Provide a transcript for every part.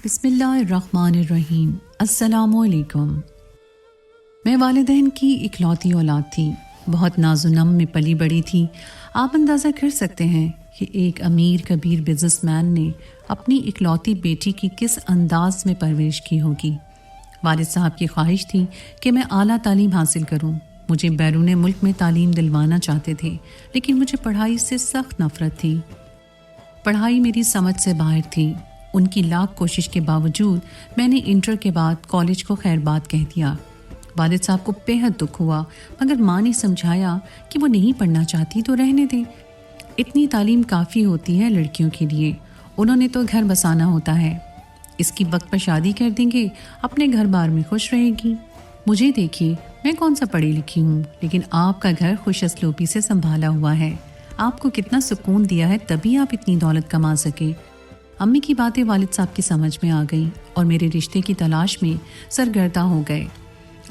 बिस्मिल्लाहिर्रहमानिर्रहीम। अस्सलामुअलैकुम। मैं वालिदैन की इकलौती औलाद थी। बहुत नाजुनम में पली बड़ी थी। आप अंदाज़ा कर सकते हैं कि एक अमीर कबीर बिजनेसमैन ने अपनी इकलौती बेटी की किस अंदाज में परवरिश की होगी। वालिद साहब की ख्वाहिश थी कि मैं आला तालीम हासिल करूं। मुझे बैरून मुल्क में तालीम दिलवाना चाहते थे, लेकिन मुझे पढ़ाई से सख्त नफरत थी। पढ़ाई मेरी समझ से बाहर थी। उनकी लाख कोशिश के बावजूद मैंने इंटर के बाद कॉलेज को खैरबाद कह दिया। वालिद साहब को बेहद दुख हुआ, मगर माँ ने समझाया कि वो नहीं पढ़ना चाहती तो रहने दे। इतनी तालीम काफ़ी होती है लड़कियों के लिए, उन्होंने तो घर बसाना होता है। इसकी वक्त पर शादी कर देंगे, अपने घर बार में खुश रहेगी। मुझे देखिए, मैं कौन सा पढ़ी लिखी हूँ, लेकिन आपका घर खुश असलूबी से संभाला हुआ है। आपको कितना सुकून दिया है, तभी आप इतनी दौलत कमा सके। अम्मी की बातें वालिद साहब की समझ में आ गई और मेरे रिश्ते की तलाश में सरगर्दा हो गए।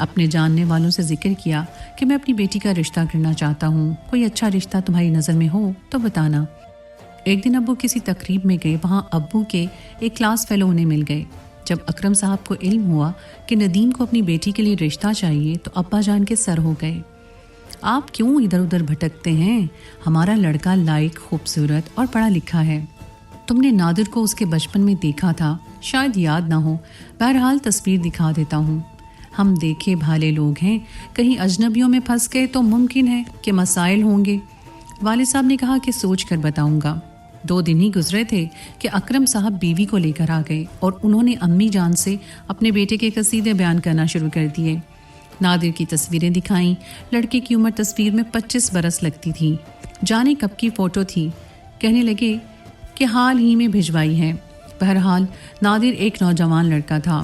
अपने जानने वालों से जिक्र किया कि मैं अपनी बेटी का रिश्ता करना चाहता हूँ। कोई अच्छा रिश्ता तुम्हारी नज़र में हो तो बताना। एक दिन अब्बू किसी तकरीब में गए, वहाँ अब्बू के एक क्लास फेलो उन्हें मिल गए। जब अकरम साहब को इल्म हुआ कि नदीम को अपनी बेटी के लिए रिश्ता चाहिए तो अब्बा जान के सर हो गए। आप क्यों इधर उधर भटकते हैं? हमारा लड़का लायक, खूबसूरत और पढ़ा लिखा है। तुमने नादिर को उसके बचपन में देखा था, शायद याद ना हो। बहरहाल तस्वीर दिखा देता हूँ। हम देखे भाले लोग हैं, कहीं अजनबियों में फंस गए तो मुमकिन है कि मसाइल होंगे। वालिद साहब ने कहा कि सोच कर बताऊँगा। 2 दिन ही गुजरे थे कि अकरम साहब बीवी को लेकर आ गए और उन्होंने अम्मी जान से अपने बेटे के कसीदे बयान करना शुरू कर दिए। नादिर की तस्वीरें दिखाईं। लड़के की उम्र तस्वीर में 25 बरस लगती थी। जाने कब की फ़ोटो थी। कहने लगे कि हाल ही में भिजवाई है। बहरहाल नादिर एक नौजवान लड़का था।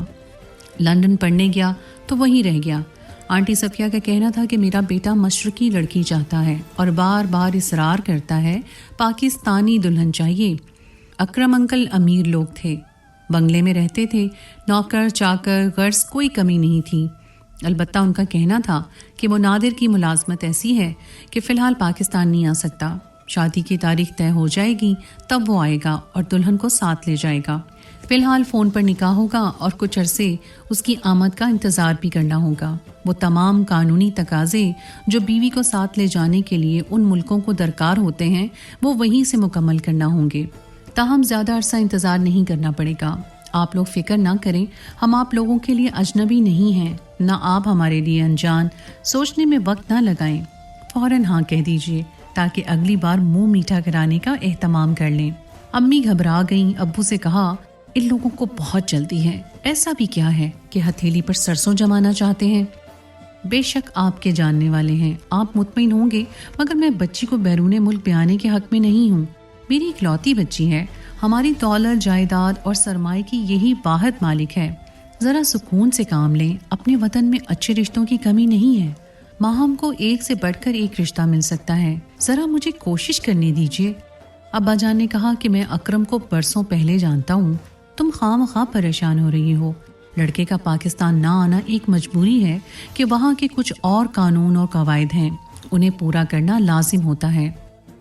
लंदन पढ़ने गया तो वहीं रह गया। आंटी सफिया का कहना था कि मेरा बेटा मशरकी लड़की चाहता है और बार बार इसरार करता है पाकिस्तानी दुल्हन चाहिए। अकरम अंकल अमीर लोग थे, बंगले में रहते थे। नौकर चाकर गर्ज कोई कमी नहीं थी। अलबत्ता उनका कहना था कि वो नादिर की मुलाजमत ऐसी है कि फ़िलहाल पाकिस्तान नहीं आ सकता। शादी की तारीख तय हो जाएगी तब वो आएगा और दुल्हन को साथ ले जाएगा। फ़िलहाल फ़ोन पर निकाह होगा और कुछ अरसे उसकी आमद का इंतज़ार भी करना होगा। वो तमाम कानूनी तकाज़े जो बीवी को साथ ले जाने के लिए उन मुल्कों को दरकार होते हैं, वो वहीं से मुकम्मल करना होंगे। ताहम ज़्यादा अरसा इंतज़ार नहीं करना पड़ेगा। आप लोग फ़िक्र ना करें, हम आप लोगों के लिए अजनबी नहीं हैं, ना आप हमारे लिए अनजान। सोचने में वक्त ना लगाएं, फ़ौरन हाँ कह दीजिए ताकि अगली बार मुंह मीठा कराने का एहतमाम कर लें। अम्मी घबरा गईं। अब्बू से कहा, इन लोगों को बहुत जल्दी है। ऐसा भी क्या है कि हथेली पर सरसों जमाना चाहते हैं? बेशक आपके जानने वाले हैं, आप मुतमईन होंगे, मगर मैं बच्ची को बैरून मुल्क ब्याने के हक में नहीं हूँ। मेरी इकलौती बच्ची है। हमारी दौलत, जायदाद और सरमाए की यही वाहिद मालिक है। ज़रा सुकून से काम लें। अपने वतन में अच्छे रिश्तों की कमी नहीं है। माँ, हमको एक से बढ़कर एक रिश्ता मिल सकता है। ज़रा मुझे कोशिश करने दीजिए। अब्बा जान ने कहा कि मैं अकरम को बरसों पहले जानता हूँ। तुम खामखा परेशान हो रही हो। लड़के का पाकिस्तान ना आना एक मजबूरी है कि वहाँ के कुछ और कानून और कवायद हैं, उन्हें पूरा करना लाजिम होता है।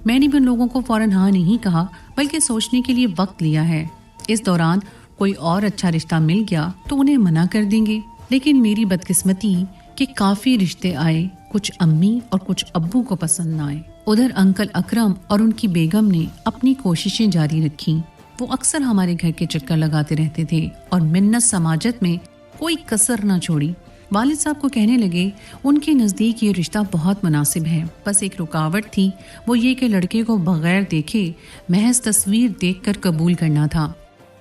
मैंने भी उन लोगों को फ़ौरन हाँ नहीं कहा, बल्कि सोचने के लिए वक्त लिया है। इस दौरान कोई और अच्छा रिश्ता मिल गया तो उन्हें मना कर देंगे। लेकिन मेरी बदकिस्मती कि काफ़ी रिश्ते आए, कुछ अम्मी और कुछ अब्बू को पसंद न आए। उधर अंकल अकरम और उनकी बेगम ने अपनी कोशिशें जारी रखीं। वो अक्सर हमारे घर के चक्कर लगाते रहते थे और मिन्नत समाजत में कोई कसर न छोड़ी। वालिद साहब को कहने लगे, उनके नज़दीक ये रिश्ता बहुत मुनासिब है। बस एक रुकावट थी, वो ये कि लड़के को बगैर देखे महज तस्वीर देखकर कबूल करना था।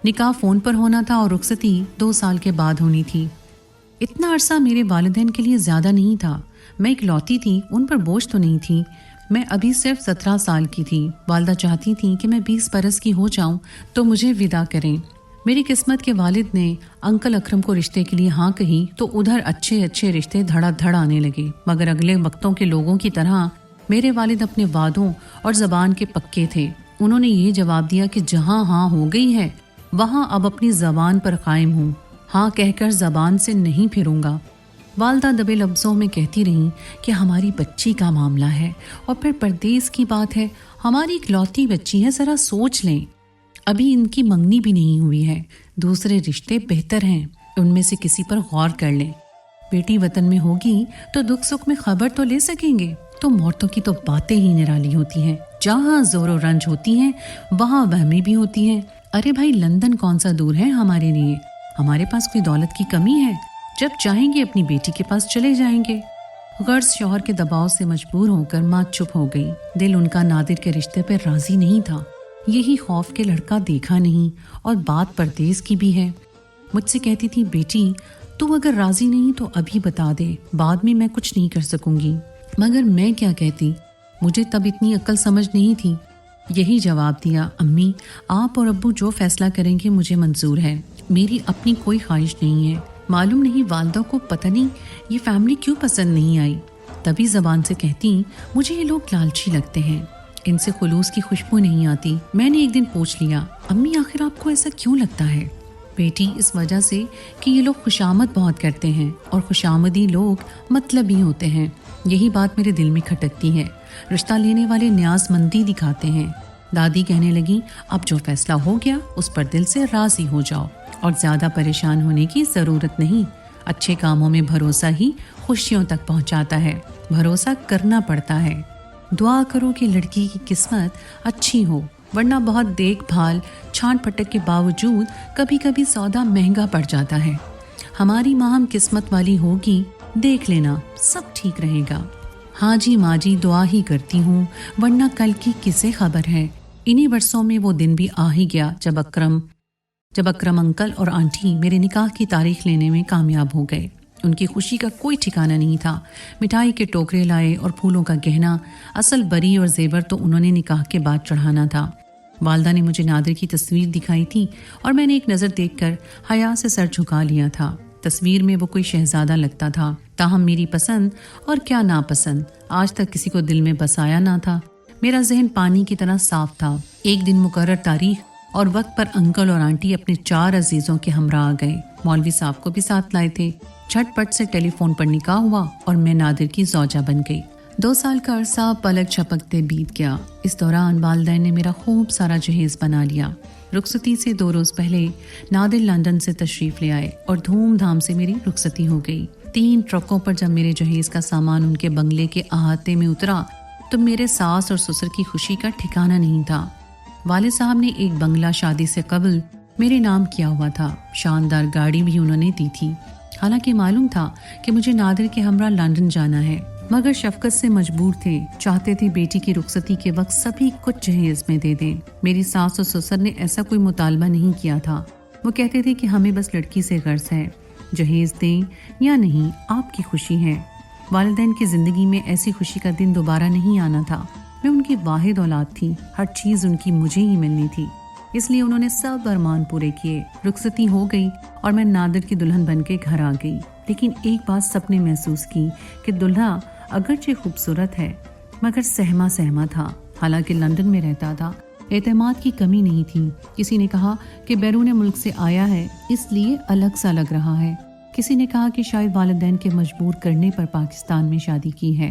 निकाह फ़ोन पर होना था और रुखसती 2 साल के बाद होनी थी। इतना अरसा मेरे वालिदैन के लिए ज़्यादा नहीं था। मैं इकलौती थी, उन पर बोझ तो नहीं थी। मैं अभी सिर्फ 17 साल की थी। वालिदा चाहती थी कि मैं 20 बरस की हो जाऊं तो मुझे विदा करें। मेरी किस्मत के वालिद ने अंकल अकरम को रिश्ते के लिए हाँ कही तो उधर अच्छे अच्छे रिश्ते धड़ाधड़ आने लगे। मगर अगले वक्तों के लोगों की तरह मेरे वालिद अपने वादों और ज़बान के पक्के थे। उन्होंने ये जवाब दिया कि जहाँ हाँ हो गई है वहाँ अब अपनी ज़बान पर कायम हूँ। हाँ कहकर ज़बान से नहीं फिरूंगा। वालदा दबे लफ्ज़ों में कहती रहीं कि हमारी बच्ची का मामला है और फिर परदेस की बात है, हमारी इकलौती बच्ची है, ज़रा सोच लें। अभी इनकी मंगनी भी नहीं हुई है, दूसरे रिश्ते बेहतर हैं, उनमें से किसी पर गौर कर लें। बेटी वतन में होगी तो दुख सुख में खबर तो ले सकेंगे। तो औरतों की तो बातें ही निराली होती हैं। जहाँ जोर रंज होती हैं वहाँ वहमी भी होती हैं। अरे भाई, लंदन कौन सा दूर है हमारे लिए? हमारे पास कोई दौलत की कमी है? जब चाहेंगे अपनी बेटी के पास चले जाएंगे। गर्ज शौहर के दबाव से मजबूर होकर माँ चुप हो गई। दिल उनका नादिर के रिश्ते पर राजी नहीं था। यही खौफ के लड़का देखा नहीं और बात परदेस की भी है। मुझसे कहती थी, बेटी तू अगर राजी नहीं तो अभी बता दे, बाद में मैं कुछ नहीं कर सकूंगी। मगर मैं क्या कहती, मुझे तब इतनी अक्ल समझ नहीं थी। यही जवाब दिया, अम्मी आप और अब्बू जो फैसला करेंगे मुझे मंजूर है, मेरी अपनी कोई ख्वाहिश नहीं है। मालूम नहीं वालदा को पता नहीं ये फैमिली क्यों पसंद नहीं आई। तभी जबान से कहती, मुझे ये लोग लालची लगते हैं, इनसे खुलूस की खुशबू नहीं आती। मैंने एक दिन पूछ लिया, अम्मी आखिर आपको ऐसा क्यों लगता है? बेटी, इस वजह से कि ये लोग खुशामद बहुत करते हैं और खुशामदी लोग मतलबी होते हैं। यही बात मेरे दिल में खटकती है। रिश्ता लेने वाले न्याज़मंदी दिखाते हैं। दादी कहने लगी, अब जो फैसला हो गया उस पर दिल से राजी हो जाओ और ज़्यादा परेशान होने की ज़रूरत नहीं। अच्छे कामों में भरोसा ही खुशियों तक पहुंचाता है। भरोसा करना पड़ता है। दुआ करो कि लड़की की किस्मत अच्छी हो, वरना बहुत देखभाल छांट पटक के बावजूद कभी कभी सौदा महंगा पड़ जाता है। हमारी माँ किस्मत वाली होगी, देख लेना सब ठीक रहेगा। हाँ जी माँ जी, दुआ ही करती हूँ, वरना कल की किसे खबर है। इन्हीं वर्षों में वो दिन भी आ ही गया जब अकरम अंकल और आंटी मेरे निकाह की तारीख लेने में कामयाब हो गए। उनकी खुशी का कोई ठिकाना नहीं था। मिठाई के टोकरे लाए और फूलों का गहना, असल बरी और जेवर तो उन्होंने निकाह के बाद चढ़ाना था। वालदा ने मुझे नादिर की तस्वीर दिखाई थी और मैंने एक नज़र देखकर हया से सर झुका लिया था। तस्वीर में वो कोई शहजादा लगता था। ताहम मेरी पसंद और क्या नापसंद आज तक किसी को दिल में बसाया ना था। मेरा जहन पानी की तरह साफ था। एक दिन मुकर्रर तारीख और वक्त पर अंकल और आंटी अपने 4 अजीजों के हमरा आ गए। मौलवी साहब को भी साथ लाए थे। झटपट से टेलीफोन पर निकाह हुआ और मैं नादिर की ज़ौजा बन गई। 2 साल का अरसा पलक झपकते बीत गया। इस दौरान वालिदैन ने मेरा खूब सारा जहेज बना लिया। रुखसती से 2 रोज पहले नादिर लंदन से तशरीफ ले आए और धूमधाम से मेरी रुखसती हो गई। 3 ट्रकों पर जब मेरे जहेज का सामान उनके बंगले के अहाते में उतरा तो मेरे सास और ससुर की खुशी का ठिकाना नहीं था। वाले साहब ने एक बंगला शादी से कबल मेरे नाम किया हुआ था। शानदार गाड़ी भी उन्होंने दी थी। हालांकि मालूम था कि मुझे नादिर के हमरा लंदन जाना है, मगर शफकत से मजबूर थे। चाहते थे बेटी की रुखसती के वक्त सभी कुछ जहेज में दे दें। मेरी सास और ससुर ने ऐसा कोई मुतालबा नहीं किया था। वो कहते थे कि हमें बस लड़की से गर्ज है, जहेज दें या नहीं आपकी खुशी है। वालिदैन की जिंदगी में ऐसी खुशी का दिन दोबारा नहीं आना था। मैं उनकी वाहिद औलाद थी, हर चीज उनकी मुझे ही मिलनी थी, इसलिए उन्होंने सब अरमान पूरे किए। रुखसती हो गई और मैं नादिर की दुल्हन बन के घर आ गई। लेकिन एक बात सबने महसूस की कि दुल्हा अगरचे खूबसूरत है मगर सहमा सहमा था। हालांकि लंदन में रहता था, एतमाद की कमी नहीं थी। किसी ने कहा कि बैरून मुल्क से आया है इसलिए अलग सा लग रहा है। किसी ने कहा कि शायद वालिदैन के मजबूर करने पर पाकिस्तान में शादी की है।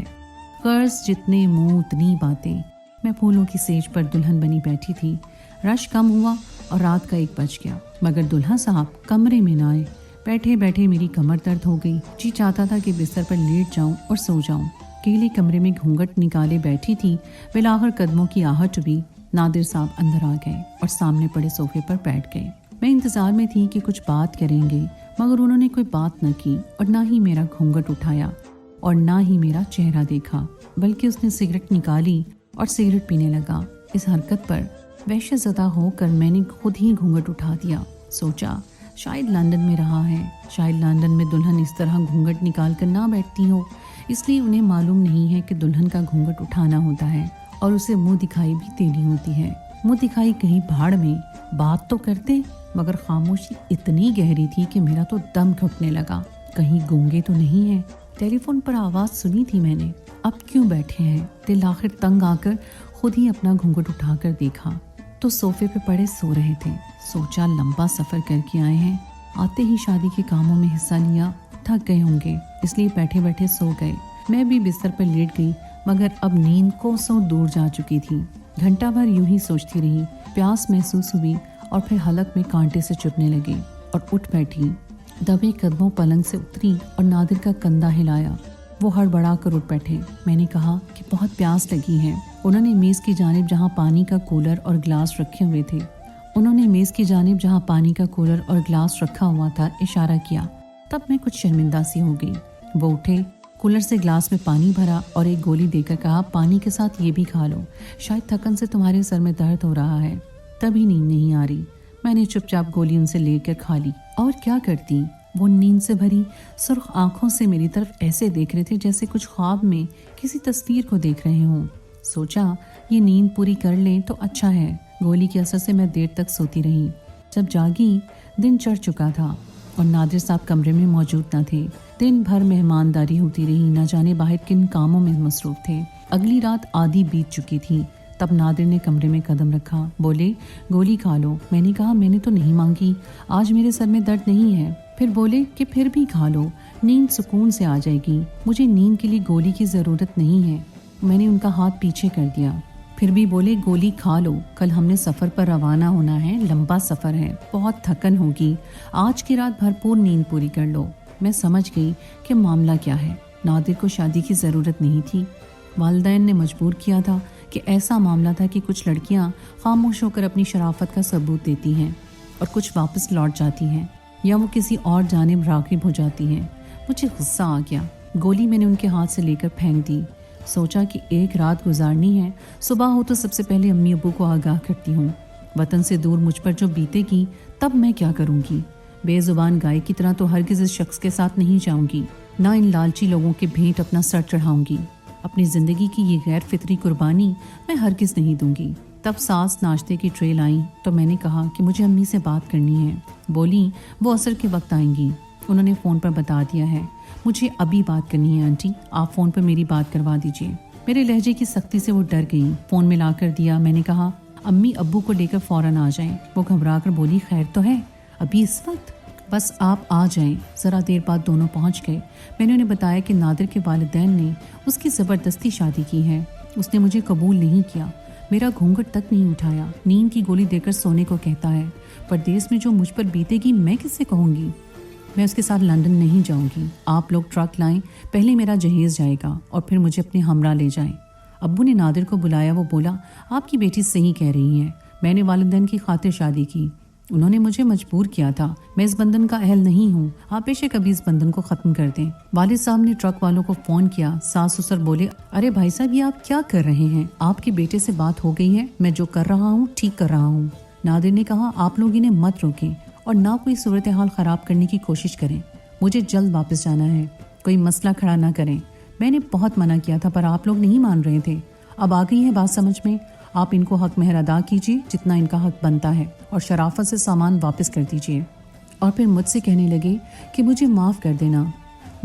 कर्ज जितने मुंह उतनी बातें। मैं फूलों की सेज पर दुल्हन बनी बैठी थी। रश कम हुआ और रात का 1 बज गया, मगर दुल्हा साहब कमरे में ना आए। बैठे बैठे मेरी कमर दर्द हो गई। जी चाहता था कि बिस्तर पर लेट जाऊं और सो जाऊं। अकेले कमरे में घूंघट निकाले बैठी थी। बिलाखिर कदमों की आहट हुई। नादिर साहब अंदर आ गए और सामने पड़े सोफे पर बैठ गए। मैं इंतजार में थी कि कुछ बात करेंगे, मगर उन्होंने कोई बात न की और ना ही मेरा घूंघट उठाया और ना ही मेरा चेहरा देखा, बल्कि उसने सिगरेट निकाली और सिगरेट पीने लगा। इस हरकत पर वहशतज़दा होकर मैंने खुद ही घूंघट उठा दिया। सोचा शायद लंदन में रहा है, शायद लंदन में दुल्हन इस तरह घूंघट निकाल कर ना बैठती हो, इसलिए उन्हें मालूम नहीं है कि दुल्हन का घूंघट उठाना होता है और उसे मुंह दिखाई भी देनी होती है। मुंह दिखाई कहीं भाड़ में, बात तो करते मगर खामोशी इतनी गहरी थी कि मेरा तो दम घुटने लगा। कहीं गूंगे तो नहीं है। टेलीफोन पर आवाज सुनी थी मैंने। अब क्यों बैठे हैं? दिल आखिर तंग आकर खुद ही अपना घूंघट उठाकर देखा तो सोफे पे पड़े सो रहे थे। सोचा लंबा सफर करके आए हैं, आते ही शादी के कामों में हिस्सा लिया, थक गए होंगे, इसलिए बैठे बैठे सो गए। मैं भी बिस्तर पर लेट गई, मगर अब नींद कोसों दूर जा चुकी थी। घंटा भर यूं ही सोचती रही प्यास महसूस हुई और फिर हलक में कांटे से चुभने लगे और उठ बैठी। दबे कदमों पलंग से उतरी और नादिर का कंधा हिलाया। वो हड़बड़ा कर उठ बैठे। मैंने कहा कि बहुत प्यास लगी है। उन्होंने मेज़ की जानिब जहाँ पानी का कूलर और गिलास रखे हुए थे रखा हुआ था इशारा किया। तब मैं कुछ शर्मिंदा सी हो गई। वो उठे, कूलर से गिलास में पानी भरा और एक गोली देकर कहा, पानी के साथ ये भी खा लो, शायद थकन से तुम्हारे सर में दर्द हो रहा है। तभी नींद नहीं आ रही। मैंने चुपचाप गोली उनसे लेकर खा ली। और क्या करती, वो नींद से भरी सुर्ख आंखों से मेरी तरफ ऐसे देख रहे थे जैसे कुछ ख्वाब में किसी तस्वीर को देख रहे हों। सोचा ये नींद पूरी कर लें तो अच्छा है। गोली के असर से मैं देर तक सोती रही। जब जागी दिन चढ़ चुका था और नादिर साहब कमरे में मौजूद न थे। दिन भर मेहमानदारी होती रही, न जाने बाहर किन कामों में मसरूफ थे। अगली रात आधी बीत चुकी थी। तब नादिर ने कमरे में कदम रखा। बोले, गोली खा लो। मैंने कहा, मैंने तो नहीं मांगी, आज मेरे सर में दर्द नहीं है। फिर बोले कि फिर भी खा लो, नींद सुकून से आ जाएगी। मुझे नींद के लिए गोली की ज़रूरत नहीं है। मैंने उनका हाथ पीछे कर दिया। फिर भी बोले, गोली खा लो, कल हमने सफ़र पर रवाना होना है, लंबा सफ़र है, बहुत थकन होगी, आज की रात भरपूर नींद पूरी कर लो। मैं समझ गई कि मामला क्या है। नादिर को शादी की ज़रूरत नहीं थी। वालिदैन ने मजबूर किया था कि ऐसा मामला था कि कुछ लड़कियां खामोश होकर अपनी शराफत का सबूत देती हैं और कुछ वापस लौट जाती हैं या वो किसी और जानिब राग़िब हो जाती हैं। मुझे गुस्सा आ गया। गोली मैंने उनके हाथ से लेकर फेंक दी। सोचा कि एक रात गुजारनी है, सुबह हो तो सबसे पहले अम्मी अब्बू को आगाह करती हूँ। वतन से दूर मुझ पर जो बीतेगी तब मैं क्या करूँगी। बेजुबान गाय की तरह तो हरगिज़ इस शख्स के साथ नहीं जाऊँगी, ना इन लालची लोगों के भेंट अपना सर चढ़ाऊँगी। अपनी ज़िंदगी की ये गैर फितरी कुर्बानी मैं हरगिज़ नहीं दूंगी। तब सास नाश्ते की ट्रे लाई तो मैंने कहा कि मुझे अम्मी से बात करनी है। बोली, वो असर के वक्त आएंगी, उन्होंने फ़ोन पर बता दिया है। मुझे अभी बात करनी है आंटी, आप फ़ोन पर मेरी बात करवा दीजिए। मेरे लहजे की सख्ती से वो डर गई। फ़ोन में ला कर दिया। मैंने कहा, अम्मी अब्बू को लेकर फ़ौरन आ जाएं। वो घबरा कर बोली, खैर तो है, अभी इस वक्त? बस आप आ जाएं। ज़रा देर बाद दोनों पहुंच गए। मैंने उन्हें बताया कि नादिर के वालिदैन ने उसकी ज़बरदस्ती शादी की है। उसने मुझे कबूल नहीं किया, मेरा घूंघट तक नहीं उठाया, नींद की गोली देकर सोने को कहता है। परदेश में जो मुझ पर बीतेगी मैं किससे कहूँगी। मैं उसके साथ लंदन नहीं जाऊँगी। आप लोग ट्रक लाएं, पहले मेरा जहेज़ जाएगा और फिर मुझे अपने हमरा ले जाएं। अब्बू ने नादिर को बुलाया। वो बोला, आपकी बेटी सही कह रही है, मैंने वालिदैन की खातिर शादी की, उन्होंने मुझे मजबूर किया था। मैं इस बंधन का अहल नहीं हूँ, आप बेशक अभी इस बंधन को ख़त्म कर दें। वालिद साहब ने ट्रक वालों को फ़ोन किया। सास ससुर बोले, अरे भाई साहब, ये आप क्या कर रहे हैं, आपके बेटे से बात हो गई है, मैं जो कर रहा हूँ ठीक कर रहा हूँ। नादिर ने कहा, आप लोग इन्हें मत रोकें और ना कोई सूरत हाल ख़राब करने की कोशिश करें। मुझे जल्द वापस जाना है, कोई मसला खड़ा ना करें। मैंने बहुत मना किया था पर आप लोग नहीं मान रहे थे। अब आ गई है बात समझ में, आप इनको हक महर अदा कीजिए जितना इनका हक बनता है और शराफत से सामान वापस कर दीजिए। और फिर मुझसे कहने लगे कि मुझे माफ़ कर देना।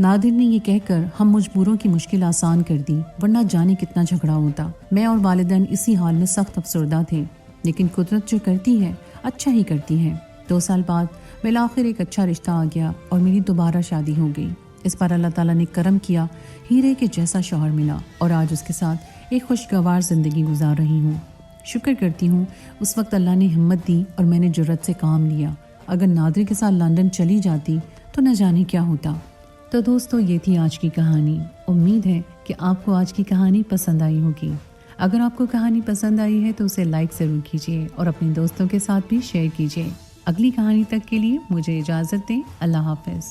नादिर ने ये कहकर हम मजबूरों की मुश्किल आसान कर दी, वरना जाने कितना झगड़ा होता। मैं और वालिदैन इसी हाल में सख्त अफसरदा थे, लेकिन कुदरत जो करती है अच्छा ही करती है। 2 साल बाद बिलाखिर एक अच्छा रिश्ता आ गया और मेरी दोबारा शादी हो गई। इस पर अल्लाह ताला ने करम किया, हीरे के जैसा शौहर मिला और आज उसके साथ एक खुशगवार ज़िंदगी गुजार रही हूँ। शुक्र करती हूँ उस वक्त अल्लाह ने हिम्मत दी और मैंने जुर्रत से काम लिया। अगर नादिर के साथ लंदन चली जाती तो न जाने क्या होता। तो दोस्तों, ये थी आज की कहानी। उम्मीद है कि आपको आज की कहानी पसंद आई होगी। अगर आपको कहानी पसंद आई है तो उसे लाइक ज़रूर कीजिए और अपने दोस्तों के साथ भी शेयर कीजिए। अगली कहानी तक के लिए मुझे इजाज़त दें। अल्लाह हाफ़िज़।